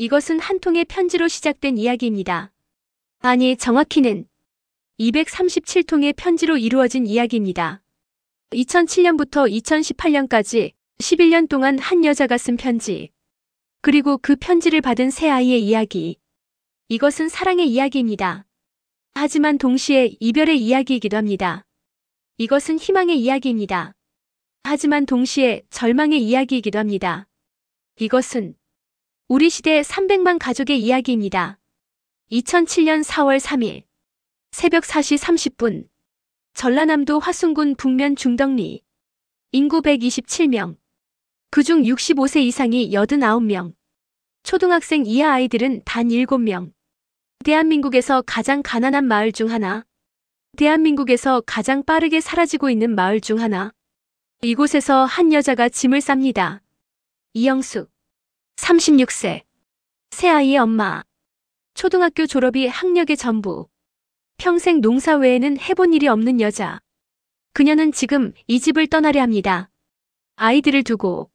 이것은 한 통의 편지로 시작된 이야기입니다. 아니, 정확히는 237통의 편지로 이루어진 이야기입니다. 2007년부터 2018년까지 11년 동안 한 여자가 쓴 편지. 그리고 그 편지를 받은 새 아이의 이야기. 이것은 사랑의 이야기입니다. 하지만 동시에 이별의 이야기이기도 합니다. 이것은 희망의 이야기입니다. 하지만 동시에 절망의 이야기이기도 합니다. 이것은 우리 시대 300만 가족의 이야기입니다. 2007년 4월 3일 새벽 4시 30분 전라남도 화순군 북면 중덕리 인구 127명 그중 65세 이상이 89명 초등학생 이하 아이들은 단 7명 대한민국에서 가장 가난한 마을 중 하나 대한민국에서 가장 빠르게 사라지고 있는 마을 중 하나 이곳에서 한 여자가 짐을 쌉니다. 이영숙 36세 새 아이의 엄마 초등학교 졸업이 학력의 전부 평생 농사 외에는 해본 일이 없는 여자. 그녀는 지금 이 집을 떠나려 합니다. 아이들을 두고,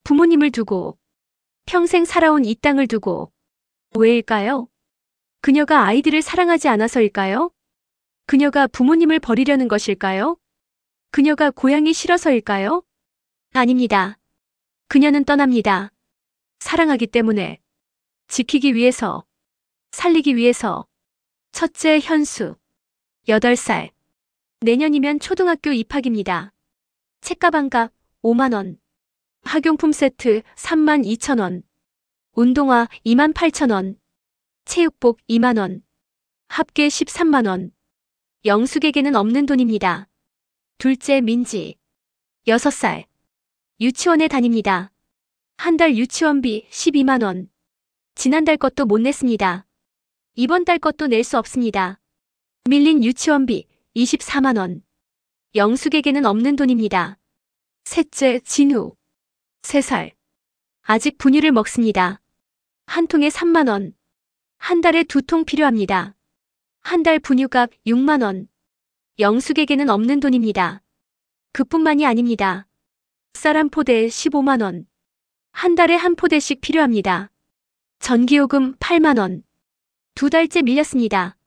부모님을 두고, 평생 살아온 이 땅을 두고. 왜일까요? 그녀가 아이들을 사랑하지 않아서일까요? 그녀가 부모님을 버리려는 것일까요? 그녀가 고향이 싫어서일까요? 아닙니다. 그녀는 떠납니다. 사랑하기 때문에, 지키기 위해서, 살리기 위해서. 첫째 현수, 8살. 내년이면 초등학교 입학입니다. 책가방값 5만원. 학용품 세트 32,000원. 운동화 28,000원. 체육복 2만원. 합계 13만원. 영숙에게는 없는 돈입니다. 둘째 민지, 6살. 유치원에 다닙니다. 한 달 유치원비 12만원. 지난달 것도 못 냈습니다. 이번 달 것도 낼 수 없습니다. 밀린 유치원비 24만원. 영숙에게는 없는 돈입니다. 셋째 진우, 3살. 아직 분유를 먹습니다. 한 통에 3만원. 한 달에 2통 필요합니다. 한 달 분유값 6만원. 영숙에게는 없는 돈입니다. 그뿐만이 아닙니다. 쌀 한 포대에 15만원. 한 달에 한 포대씩 필요합니다. 전기요금 8만원. 2달째 밀렸습니다.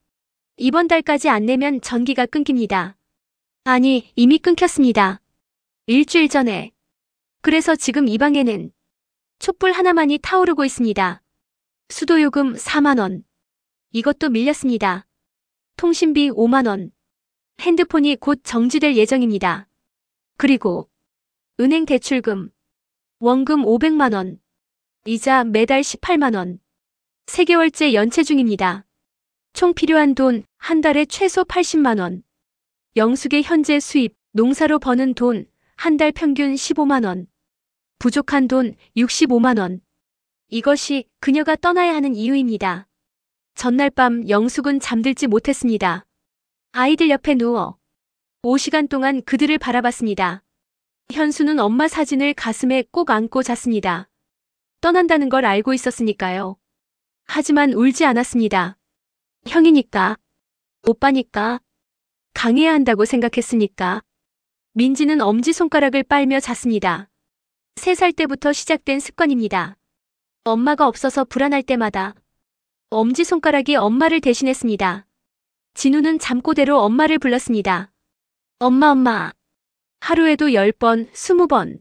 이번 달까지 안 내면 전기가 끊깁니다. 아니, 이미 끊겼습니다. 일주일 전에. 그래서 지금 이 방에는 촛불 하나만이 타오르고 있습니다. 수도요금 4만원. 이것도 밀렸습니다. 통신비 5만원. 핸드폰이 곧 정지될 예정입니다. 그리고 은행 대출금, 원금 500만원. 이자 매달 18만원. 3개월째 연체 중입니다. 총 필요한 돈 한 달에 최소 80만원. 영숙의 현재 수입, 농사로 버는 돈 한 달 평균 15만원. 부족한 돈 65만원. 이것이 그녀가 떠나야 하는 이유입니다. 전날 밤 영숙은 잠들지 못했습니다. 아이들 옆에 누워 5시간 동안 그들을 바라봤습니다. 현수는 엄마 사진을 가슴에 꼭 안고 잤습니다. 떠난다는 걸 알고 있었으니까요. 하지만 울지 않았습니다. 형이니까, 오빠니까, 강해야 한다고 생각했으니까. 민지는 엄지손가락을 빨며 잤습니다. 3살 때부터 시작된 습관입니다. 엄마가 없어서 불안할 때마다 엄지손가락이 엄마를 대신했습니다. 진우는 잠꼬대로 엄마를 불렀습니다. 엄마, 엄마. 하루에도 10번, 20번.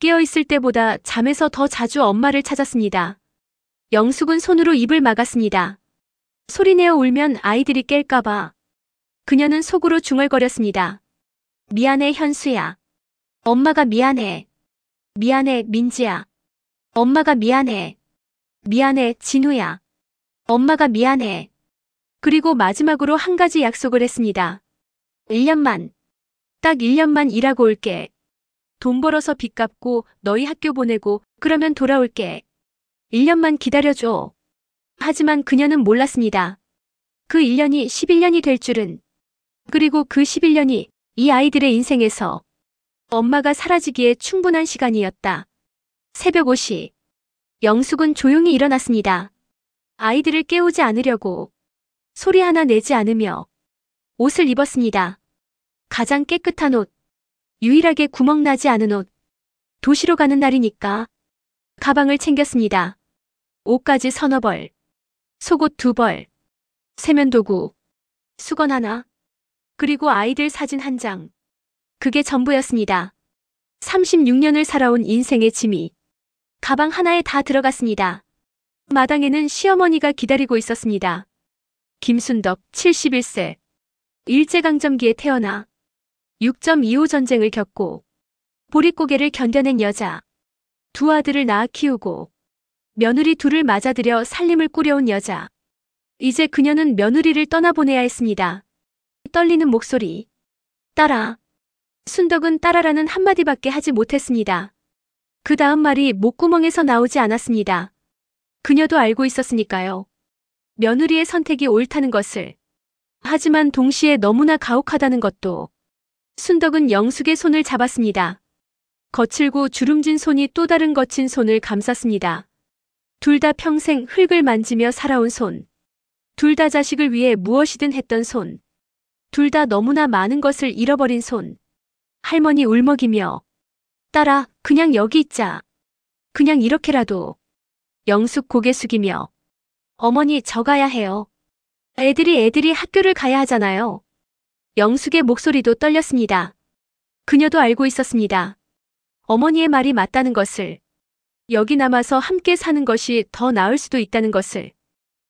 깨어있을 때보다 잠에서 더 자주 엄마를 찾았습니다. 영숙은 손으로 입을 막았습니다. 소리내어 울면 아이들이 깰까봐. 그녀는 속으로 중얼거렸습니다. 미안해, 현수야. 엄마가 미안해. 미안해, 민지야. 엄마가 미안해. 미안해, 진우야. 엄마가 미안해. 그리고 마지막으로 한 가지 약속을 했습니다. 1년만. 딱 1년만 일하고 올게. 돈 벌어서 빚 갚고 너희 학교 보내고 그러면 돌아올게. 1년만 기다려줘. 하지만 그녀는 몰랐습니다. 그 1년이 11년이 될 줄은. 그리고 그 11년이 이 아이들의 인생에서 엄마가 사라지기에 충분한 시간이었다. 새벽 5시. 영숙은 조용히 일어났습니다. 아이들을 깨우지 않으려고 소리 하나 내지 않으며 옷을 입었습니다. 가장 깨끗한 옷, 유일하게 구멍 나지 않은 옷. 도시로 가는 날이니까 가방을 챙겼습니다. 옷가지 서너 벌, 속옷 2벌, 세면도구, 수건 하나, 그리고 아이들 사진 한 장. 그게 전부였습니다. 36년을 살아온 인생의 짐이 가방 하나에 다 들어갔습니다. 마당에는 시어머니가 기다리고 있었습니다. 김순덕 71세. 일제강점기에 태어나 6.25 전쟁을 겪고 보릿고개를 견뎌낸 여자. 2 아들을 낳아 키우고 며느리 2을 맞아들여 살림을 꾸려온 여자. 이제 그녀는 며느리를 떠나보내야 했습니다. 떨리는 목소리. 딸아. 순덕은 딸아라는 한마디밖에 하지 못했습니다. 그 다음 말이 목구멍에서 나오지 않았습니다. 그녀도 알고 있었으니까요. 며느리의 선택이 옳다는 것을. 하지만 동시에 너무나 가혹하다는 것도. 순덕은 영숙의 손을 잡았습니다. 거칠고 주름진 손이 또 다른 거친 손을 감쌌습니다. 둘 다 평생 흙을 만지며 살아온 손. 둘 다 자식을 위해 무엇이든 했던 손. 둘 다 너무나 많은 것을 잃어버린 손. 할머니 울먹이며 딸아, 그냥 여기 있자. 그냥 이렇게라도. 영숙 고개 숙이며 어머니 저 가야 해요. 애들이 학교를 가야 하잖아요. 영숙의 목소리도 떨렸습니다. 그녀도 알고 있었습니다. 어머니의 말이 맞다는 것을. 여기 남아서 함께 사는 것이 더 나을 수도 있다는 것을.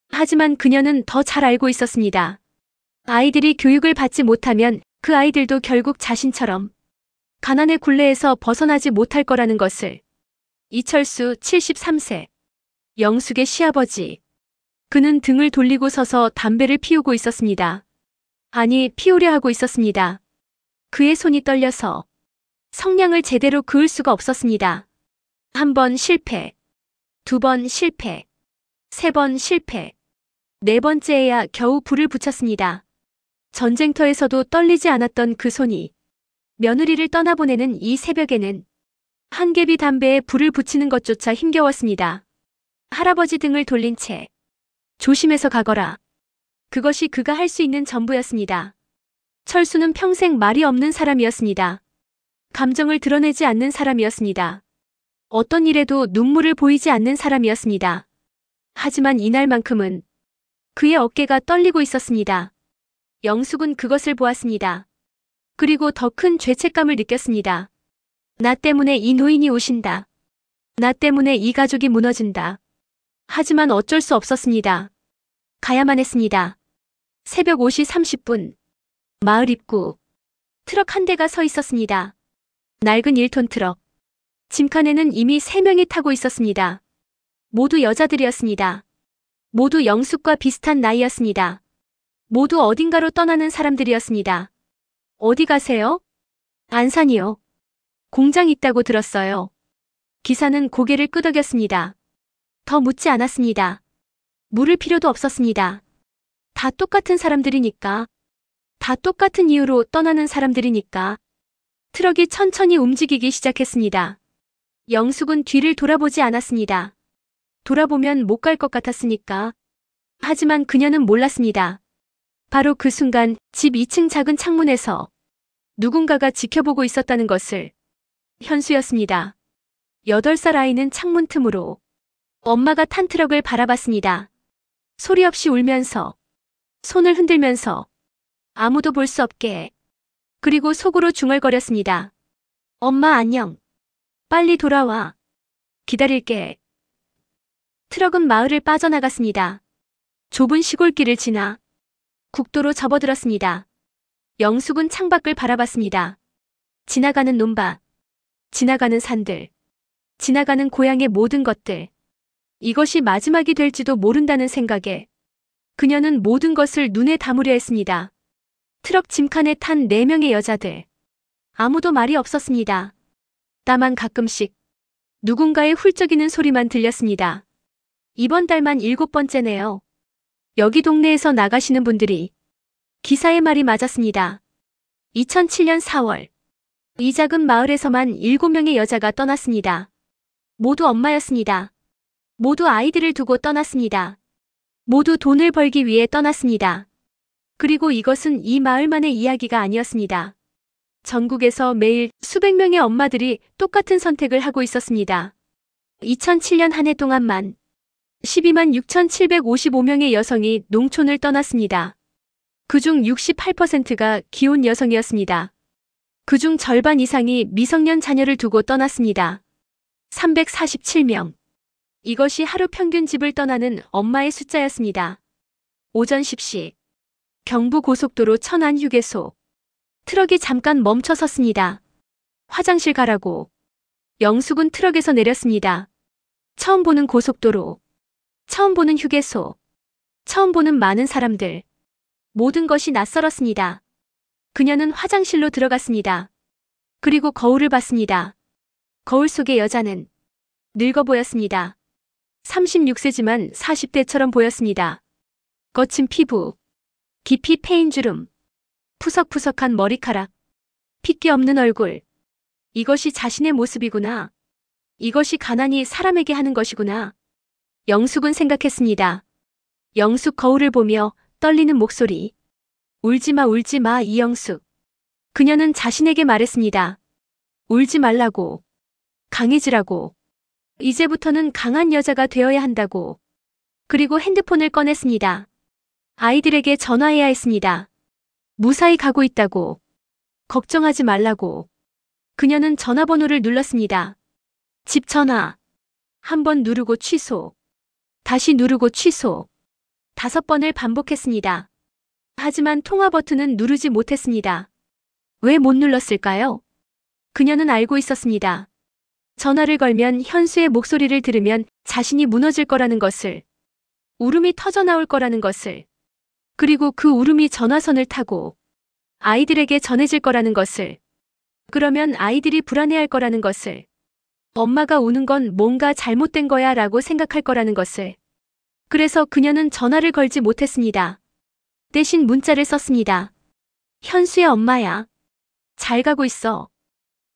하지만 그녀는 더 잘 알고 있었습니다. 아이들이 교육을 받지 못하면 그 아이들도 결국 자신처럼 가난의 굴레에서 벗어나지 못할 거라는 것을. 이철수 73세. 영숙의 시아버지. 그는 등을 돌리고 서서 담배를 피우고 있었습니다. 아니, 피우려 하고 있었습니다. 그의 손이 떨려서 성냥을 제대로 그을 수가 없었습니다. 1번 실패, 2번 실패, 3번 실패, 4번째에야 겨우 불을 붙였습니다. 전쟁터에서도 떨리지 않았던 그 손이 며느리를 떠나보내는 이 새벽에는 한 개비 담배에 불을 붙이는 것조차 힘겨웠습니다. 할아버지 등을 돌린 채 조심해서 가거라. 그것이 그가 할 수 있는 전부였습니다. 철수는 평생 말이 없는 사람이었습니다. 감정을 드러내지 않는 사람이었습니다. 어떤 일에도 눈물을 보이지 않는 사람이었습니다. 하지만 이날만큼은 그의 어깨가 떨리고 있었습니다. 영숙은 그것을 보았습니다. 그리고 더 큰 죄책감을 느꼈습니다. 나 때문에 이 노인이 오신다. 나 때문에 이 가족이 무너진다. 하지만 어쩔 수 없었습니다. 가야만 했습니다. 새벽 5시 30분. 마을 입구. 트럭 한 대가 서 있었습니다. 낡은 1톤 트럭. 짐칸에는 이미 3명이 타고 있었습니다. 모두 여자들이었습니다. 모두 영숙과 비슷한 나이였습니다. 모두 어딘가로 떠나는 사람들이었습니다. 어디 가세요? 안산이요. 공장 있다고 들었어요. 기사는 고개를 끄덕였습니다. 더 묻지 않았습니다. 물을 필요도 없었습니다. 다 똑같은 사람들이니까. 다 똑같은 이유로 떠나는 사람들이니까. 트럭이 천천히 움직이기 시작했습니다. 영숙은 뒤를 돌아보지 않았습니다. 돌아보면 못 갈 것 같았으니까. 하지만 그녀는 몰랐습니다. 바로 그 순간 집 2층 작은 창문에서 누군가가 지켜보고 있었다는 것을. 현수였습니다. 8살 아이는 창문 틈으로 엄마가 탄 트럭을 바라봤습니다. 소리 없이 울면서, 손을 흔들면서, 아무도 볼 수 없게. 그리고 속으로 중얼거렸습니다. 엄마 안녕. 빨리 돌아와. 기다릴게. 트럭은 마을을 빠져나갔습니다. 좁은 시골길을 지나 국도로 접어들었습니다. 영숙은 창밖을 바라봤습니다. 지나가는 논밭, 지나가는 산들, 지나가는 고향의 모든 것들. 이것이 마지막이 될지도 모른다는 생각에 그녀는 모든 것을 눈에 담으려 했습니다. 트럭 짐칸에 탄 4명의 여자들. 아무도 말이 없었습니다. 다만 가끔씩 누군가의 훌쩍이는 소리만 들렸습니다. 이번 달만 7번째네요. 여기 동네에서 나가시는 분들이. 기사의 말이 맞았습니다. 2007년 4월. 이 작은 마을에서만 7명의 여자가 떠났습니다. 모두 엄마였습니다. 모두 아이들을 두고 떠났습니다. 모두 돈을 벌기 위해 떠났습니다. 그리고 이것은 이 마을만의 이야기가 아니었습니다. 전국에서 매일 수백 명의 엄마들이 똑같은 선택을 하고 있었습니다. 2007년 한 해 동안만 12만 6,755명의 여성이 농촌을 떠났습니다. 그중 68%가 기혼 여성이었습니다. 그중 절반 이상이 미성년 자녀를 두고 떠났습니다. 347명. 이것이 하루 평균 집을 떠나는 엄마의 숫자였습니다. 오전 10시. 경부고속도로 천안 휴게소. 트럭이 잠깐 멈춰 섰습니다. 화장실 가라고. 영숙은 트럭에서 내렸습니다. 처음 보는 고속도로. 처음 보는 휴게소. 처음 보는 많은 사람들. 모든 것이 낯설었습니다. 그녀는 화장실로 들어갔습니다. 그리고 거울을 봤습니다. 거울 속의 여자는 늙어 보였습니다. 36세지만 40대처럼 보였습니다. 거친 피부, 깊이 패인 주름, 푸석푸석한 머리카락, 핏기 없는 얼굴. 이것이 자신의 모습이구나. 이것이 가난이 사람에게 하는 것이구나. 영숙은 생각했습니다. 영숙 거울을 보며 떨리는 목소리. 울지마 울지마 이영숙. 그녀는 자신에게 말했습니다. 울지 말라고. 강해지라고. 이제부터는 강한 여자가 되어야 한다고. 그리고 핸드폰을 꺼냈습니다. 아이들에게 전화해야 했습니다. 무사히 가고 있다고. 걱정하지 말라고. 그녀는 전화번호를 눌렀습니다. 집 전화. 한 번 누르고 취소. 다시 누르고 취소. 5번을 반복했습니다. 하지만 통화 버튼은 누르지 못했습니다. 왜 못 눌렀을까요? 그녀는 알고 있었습니다. 전화를 걸면 현수의 목소리를 들으면 자신이 무너질 거라는 것을, 울음이 터져나올 거라는 것을, 그리고 그 울음이 전화선을 타고 아이들에게 전해질 거라는 것을, 그러면 아이들이 불안해할 거라는 것을, 엄마가 우는 건 뭔가 잘못된 거야 라고 생각할 거라는 것을. 그래서 그녀는 전화를 걸지 못했습니다. 대신 문자를 썼습니다. 현수의 엄마야. 잘 가고 있어.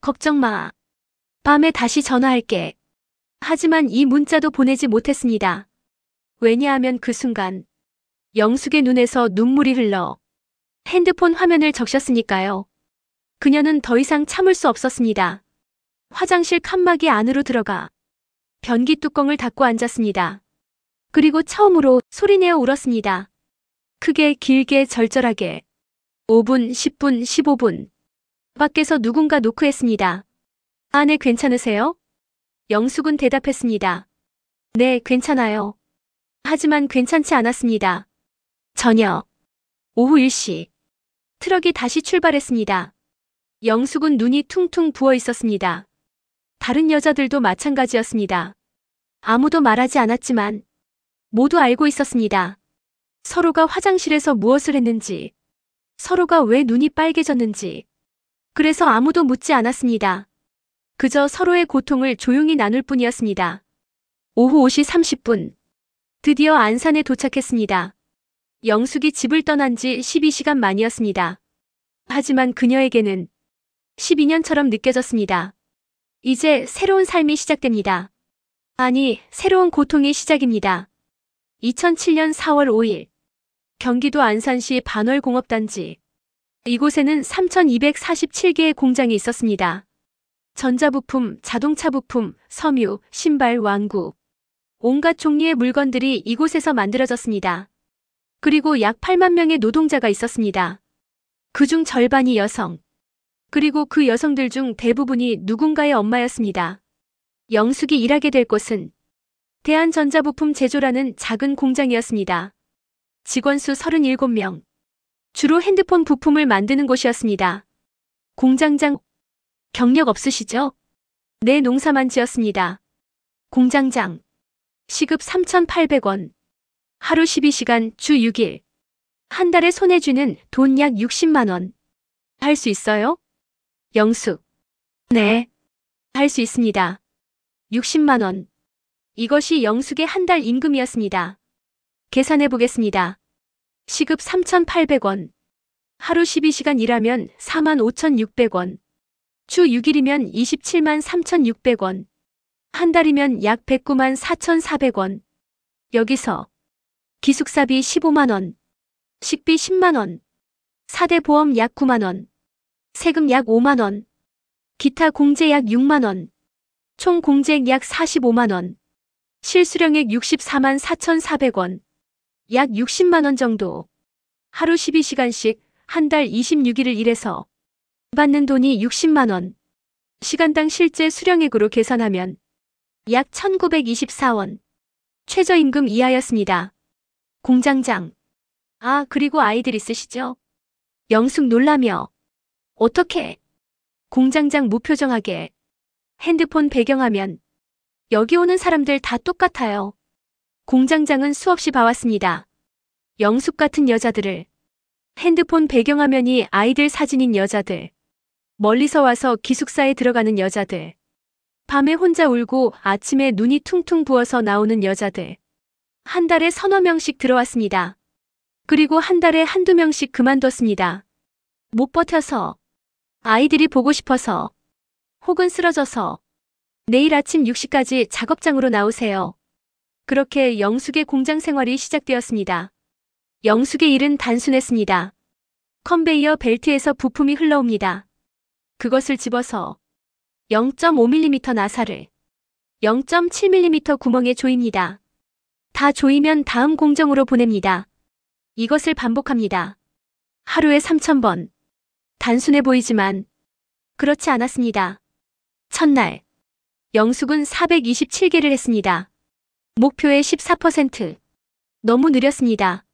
걱정 마. 밤에 다시 전화할게. 하지만 이 문자도 보내지 못했습니다. 왜냐하면 그 순간 영숙의 눈에서 눈물이 흘러 핸드폰 화면을 적셨으니까요. 그녀는 더 이상 참을 수 없었습니다. 화장실 칸막이 안으로 들어가 변기 뚜껑을 닫고 앉았습니다. 그리고 처음으로 소리내어 울었습니다. 크게 길게 절절하게. 5분, 10분, 15분. 밖에서 누군가 노크했습니다. 아내 괜찮으세요? 영숙은 대답했습니다. 네, 괜찮아요. 하지만 괜찮지 않았습니다. 저녁. 오후 1시. 트럭이 다시 출발했습니다. 영숙은 눈이 퉁퉁 부어 있었습니다. 다른 여자들도 마찬가지였습니다. 아무도 말하지 않았지만 모두 알고 있었습니다. 서로가 화장실에서 무엇을 했는지, 서로가 왜 눈이 빨개졌는지. 그래서 아무도 묻지 않았습니다. 그저 서로의 고통을 조용히 나눌 뿐이었습니다. 오후 5시 30분. 드디어 안산에 도착했습니다. 영숙이 집을 떠난 지 12시간 만이었습니다. 하지만 그녀에게는 12년처럼 느껴졌습니다. 이제 새로운 삶이 시작됩니다. 아니, 새로운 고통이 시작입니다. 2007년 4월 5일. 경기도 안산시 반월공업단지. 이곳에는 3,247개의 공장이 있었습니다. 전자부품, 자동차 부품, 섬유, 신발, 완구. 온갖 종류의 물건들이 이곳에서 만들어졌습니다. 그리고 약 8만 명의 노동자가 있었습니다. 그중 절반이 여성. 그리고 그 여성들 중 대부분이 누군가의 엄마였습니다. 영숙이 일하게 될 곳은 대한전자부품 제조라는 작은 공장이었습니다. 직원 수 37명. 주로 핸드폰 부품을 만드는 곳이었습니다. 공장장, 경력 없으시죠? 네, 농사만 지었습니다. 공장장, 시급 3,800원. 하루 12시간, 주 6일. 한 달에 손에 쥐는 돈 약 60만 원. 할 수 있어요? 영숙. 네. 할 수 있습니다. 60만 원. 이것이 영숙의 한 달 임금이었습니다. 계산해 보겠습니다. 시급 3,800원. 하루 12시간 일하면 45,600원. 주 6일이면 27만 3,600원. 한 달이면 약 109만 4,400원. 여기서 기숙사비 15만 원. 식비 10만 원. 4대 보험 약 9만 원. 세금 약 5만 원. 기타 공제 약 6만 원. 총 공제액 약 45만 원. 실수령액 64만 4,400원. 약 60만 원 정도. 하루 12시간씩 한 달 26일을 일해서 받는 돈이 60만 원. 시간당 실제 수령액으로 계산하면 약 1,924원. 최저임금 이하였습니다. 공장장. 아, 그리고 아이들 있으시죠? 영숙 놀라며. 어떻게? 공장장 무표정하게. 핸드폰 배경화면. 여기 오는 사람들 다 똑같아요. 공장장은 수없이 봐왔습니다. 영숙 같은 여자들을. 핸드폰 배경화면이 아이들 사진인 여자들. 멀리서 와서 기숙사에 들어가는 여자들. 밤에 혼자 울고 아침에 눈이 퉁퉁 부어서 나오는 여자들. 한 달에 서너 명씩 들어왔습니다. 그리고 한 달에 한두 명씩 그만뒀습니다. 못 버텨서. 아이들이 보고 싶어서. 혹은 쓰러져서. 내일 아침 6시까지 작업장으로 나오세요. 그렇게 영숙의 공장 생활이 시작되었습니다. 영숙의 일은 단순했습니다. 컨베이어 벨트에서 부품이 흘러옵니다. 그것을 집어서 0.5mm 나사를 0.7mm 구멍에 조입니다. 다 조이면 다음 공정으로 보냅니다. 이것을 반복합니다. 하루에 3,000번. 단순해 보이지만 그렇지 않았습니다. 첫날, 영숙은 427개를 했습니다. 목표의 14%. 너무 느렸습니다.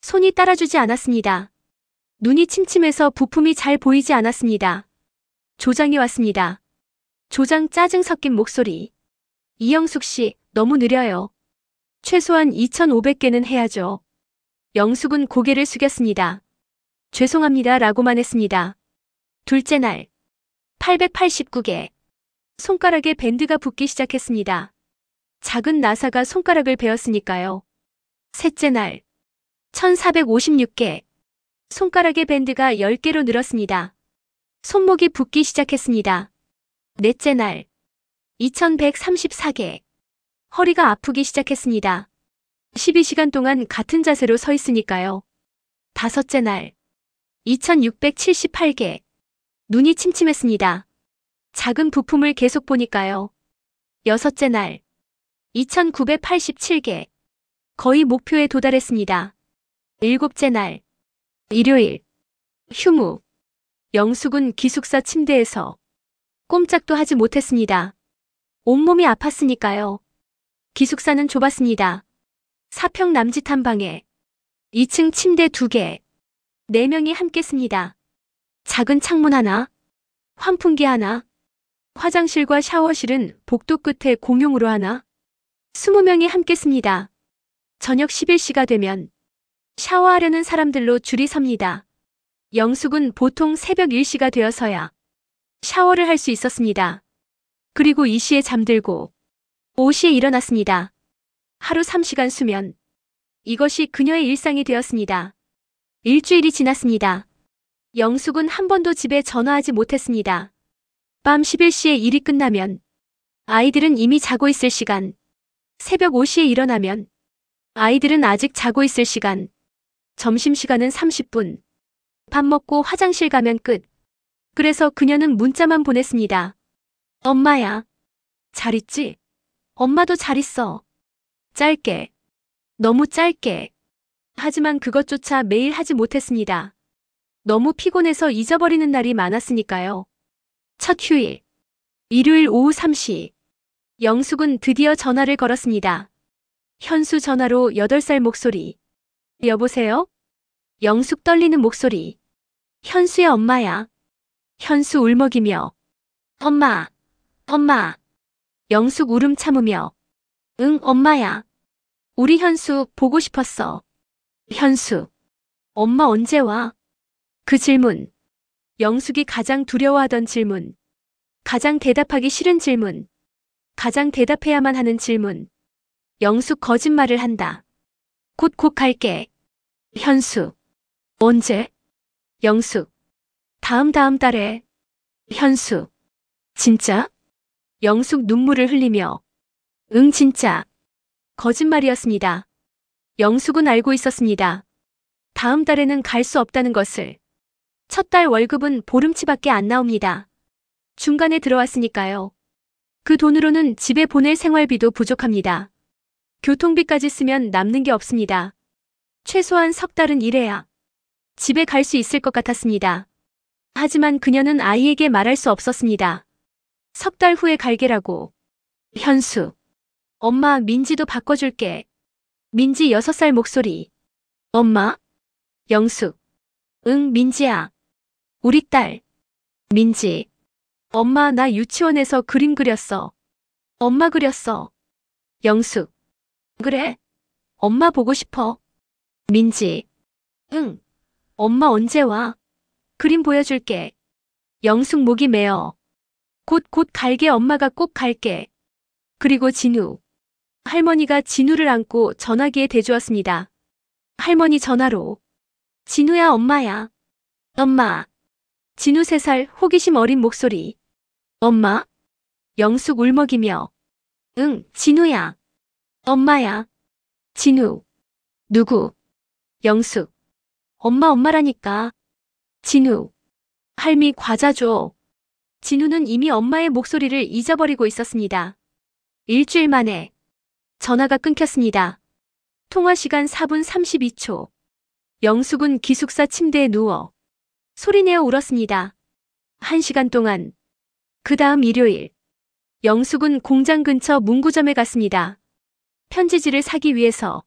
손이 따라주지 않았습니다. 눈이 침침해서 부품이 잘 보이지 않았습니다. 조장이 왔습니다. 조장 짜증 섞인 목소리. 이영숙 씨, 너무 느려요. 최소한 2,500개는 해야죠. 영숙은 고개를 숙였습니다. 죄송합니다 라고만 했습니다. 둘째 날, 889개. 손가락에 밴드가 붙기 시작했습니다. 작은 나사가 손가락을 베었으니까요. 셋째 날, 1,456개. 손가락에 밴드가 10개로 늘었습니다. 손목이 붓기 시작했습니다. 넷째 날, 2,134개. 허리가 아프기 시작했습니다. 12시간 동안 같은 자세로 서 있으니까요. 다섯째 날, 2,678개. 눈이 침침했습니다. 작은 부품을 계속 보니까요. 여섯째 날, 2,987개. 거의 목표에 도달했습니다. 일곱째 날, 일요일, 휴무. 영숙은 기숙사 침대에서 꼼짝도 하지 못했습니다. 온몸이 아팠으니까요. 기숙사는 좁았습니다. 4평 남짓한 방에 2층 침대 2개, 4명이 함께 씁니다. 작은 창문 하나, 환풍기 하나, 화장실과 샤워실은 복도 끝에 공용으로 하나, 20명이 함께 씁니다. 저녁 11시가 되면 샤워하려는 사람들로 줄이 섭니다. 영숙은 보통 새벽 1시가 되어서야 샤워를 할 수 있었습니다. 그리고 2시에 잠들고 5시에 일어났습니다. 하루 3시간 수면. 이것이 그녀의 일상이 되었습니다. 일주일이 지났습니다. 영숙은 한 번도 집에 전화하지 못했습니다. 밤 11시에 일이 끝나면 아이들은 이미 자고 있을 시간. 새벽 5시에 일어나면 아이들은 아직 자고 있을 시간. 점심시간은 30분. 밥 먹고 화장실 가면 끝. 그래서 그녀는 문자만 보냈습니다. 엄마야. 잘 있지? 엄마도 잘 있어. 짧게. 너무 짧게. 하지만 그것조차 매일 하지 못했습니다. 너무 피곤해서 잊어버리는 날이 많았으니까요. 첫 휴일. 일요일 오후 3시. 영숙은 드디어 전화를 걸었습니다. 현수 전화로 8살 목소리. 여보세요? 영숙 떨리는 목소리. 현수의 엄마야. 현수 울먹이며. 엄마. 엄마. 영숙 울음 참으며. 응, 엄마야. 우리 현수 보고 싶었어. 현수. 엄마 언제 와? 그 질문. 영숙이 가장 두려워하던 질문. 가장 대답하기 싫은 질문. 가장 대답해야만 하는 질문. 영숙 거짓말을 한다. 곧 갈게. 현수. 언제? 영숙. 다음 달에. 현수. 진짜? 영숙 눈물을 흘리며. 응, 진짜. 거짓말이었습니다. 영숙은 알고 있었습니다. 다음 달에는 갈 수 없다는 것을. 첫 달 월급은 보름치밖에 안 나옵니다. 중간에 들어왔으니까요. 그 돈으로는 집에 보낼 생활비도 부족합니다. 교통비까지 쓰면 남는 게 없습니다. 최소한 석 달은 일해야 집에 갈 수 있을 것 같았습니다. 하지만 그녀는 아이에게 말할 수 없었습니다. 석 달 후에 갈게라고. 현수. 엄마, 민지도 바꿔줄게. 민지 6살 목소리. 엄마? 영숙. 응, 민지야. 우리 딸. 민지. 엄마, 나 유치원에서 그림 그렸어. 엄마 그렸어. 영숙. 그래? 엄마 보고 싶어. 민지. 응. 엄마 언제 와? 그림 보여줄게. 영숙 목이 메어. 곧 갈게. 엄마가 꼭 갈게. 그리고 진우. 할머니가 진우를 안고 전화기에 대주었습니다. 할머니 전화로. 진우야, 엄마야. 엄마. 진우 3살 호기심 어린 목소리. 엄마? 영숙 울먹이며. 응, 진우야. 엄마야. 진우. 누구? 영숙. 엄마라니까. 진우. 할미 과자 줘. 진우는 이미 엄마의 목소리를 잊어버리고 있었습니다. 일주일 만에 전화가 끊겼습니다. 통화 시간 4분 32초. 영숙은 기숙사 침대에 누워 소리내어 울었습니다. 1시간 동안. 그 다음 일요일. 영숙은 공장 근처 문구점에 갔습니다. 편지지를 사기 위해서.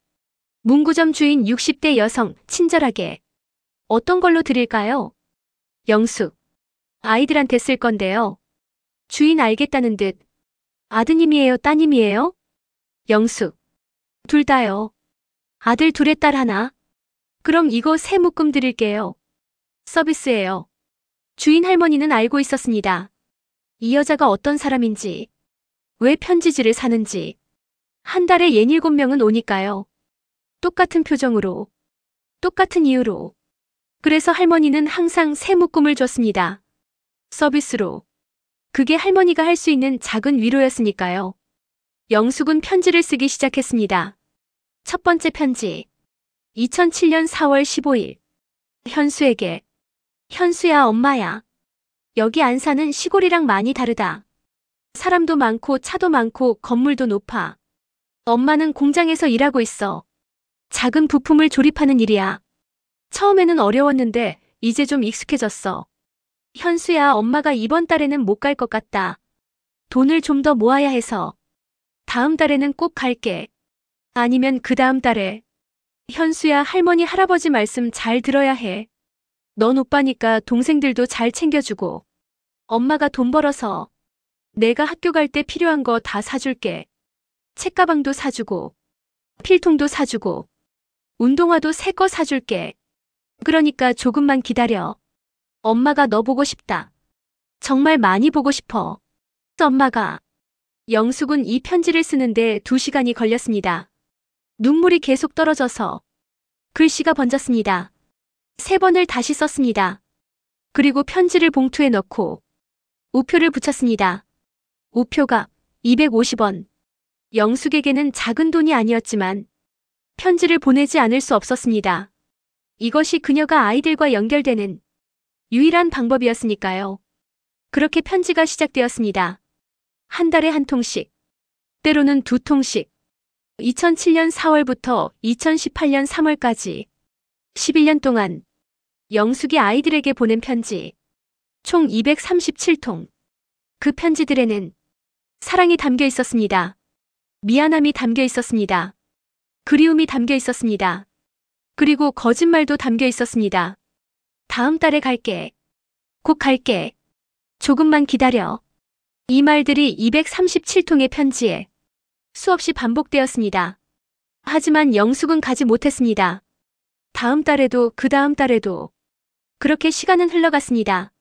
문구점 주인 60대 여성 친절하게. 어떤 걸로 드릴까요? 영숙. 아이들한테 쓸 건데요. 주인 알겠다는 듯. 아드님이에요, 따님이에요? 영숙. 둘 다요. 아들 둘에 딸 하나. 그럼 이거 새 묶음 드릴게요. 서비스예요. 주인 할머니는 알고 있었습니다. 이 여자가 어떤 사람인지, 왜 편지지를 사는지. 한 달에 67명은 오니까요. 똑같은 표정으로, 똑같은 이유로. 그래서 할머니는 항상 새 묶음을 줬습니다. 서비스로. 그게 할머니가 할 수 있는 작은 위로였으니까요. 영숙은 편지를 쓰기 시작했습니다. 첫 번째 편지. 2007년 4월 15일. 현수에게. 현수야, 엄마야. 여기 안산은 시골이랑 많이 다르다. 사람도 많고 차도 많고 건물도 높아. 엄마는 공장에서 일하고 있어. 작은 부품을 조립하는 일이야. 처음에는 어려웠는데 이제 좀 익숙해졌어. 현수야, 엄마가 이번 달에는 못 갈 것 같다. 돈을 좀 더 모아야 해서. 다음 달에는 꼭 갈게. 아니면 그 다음 달에. 현수야, 할머니 할아버지 말씀 잘 들어야 해. 넌 오빠니까 동생들도 잘 챙겨주고. 엄마가 돈 벌어서 내가 학교 갈 때 필요한 거 다 사줄게. 책가방도 사주고 필통도 사주고 운동화도 새 거 사줄게. 그러니까 조금만 기다려. 엄마가 너 보고 싶다. 정말 많이 보고 싶어. 엄마가. 영숙은 이 편지를 쓰는데 2시간이 걸렸습니다. 눈물이 계속 떨어져서 글씨가 번졌습니다. 3번을 다시 썼습니다. 그리고 편지를 봉투에 넣고 우표를 붙였습니다. 우표가 250원. 영숙에게는 작은 돈이 아니었지만 편지를 보내지 않을 수 없었습니다. 이것이 그녀가 아이들과 연결되는 유일한 방법이었으니까요. 그렇게 편지가 시작되었습니다. 한 달에 한 통씩, 때로는 2통씩. 2007년 4월부터 2018년 3월까지 11년 동안 영숙이 아이들에게 보낸 편지 총 237통. 그 편지들에는 사랑이 담겨 있었습니다. 미안함이 담겨 있었습니다. 그리움이 담겨 있었습니다. 그리고 거짓말도 담겨 있었습니다. 다음 달에 갈게. 곧 갈게. 조금만 기다려. 이 말들이 237통의 편지에 수없이 반복되었습니다. 하지만 영숙은 가지 못했습니다. 다음 달에도 그 다음 달에도 그렇게 시간은 흘러갔습니다.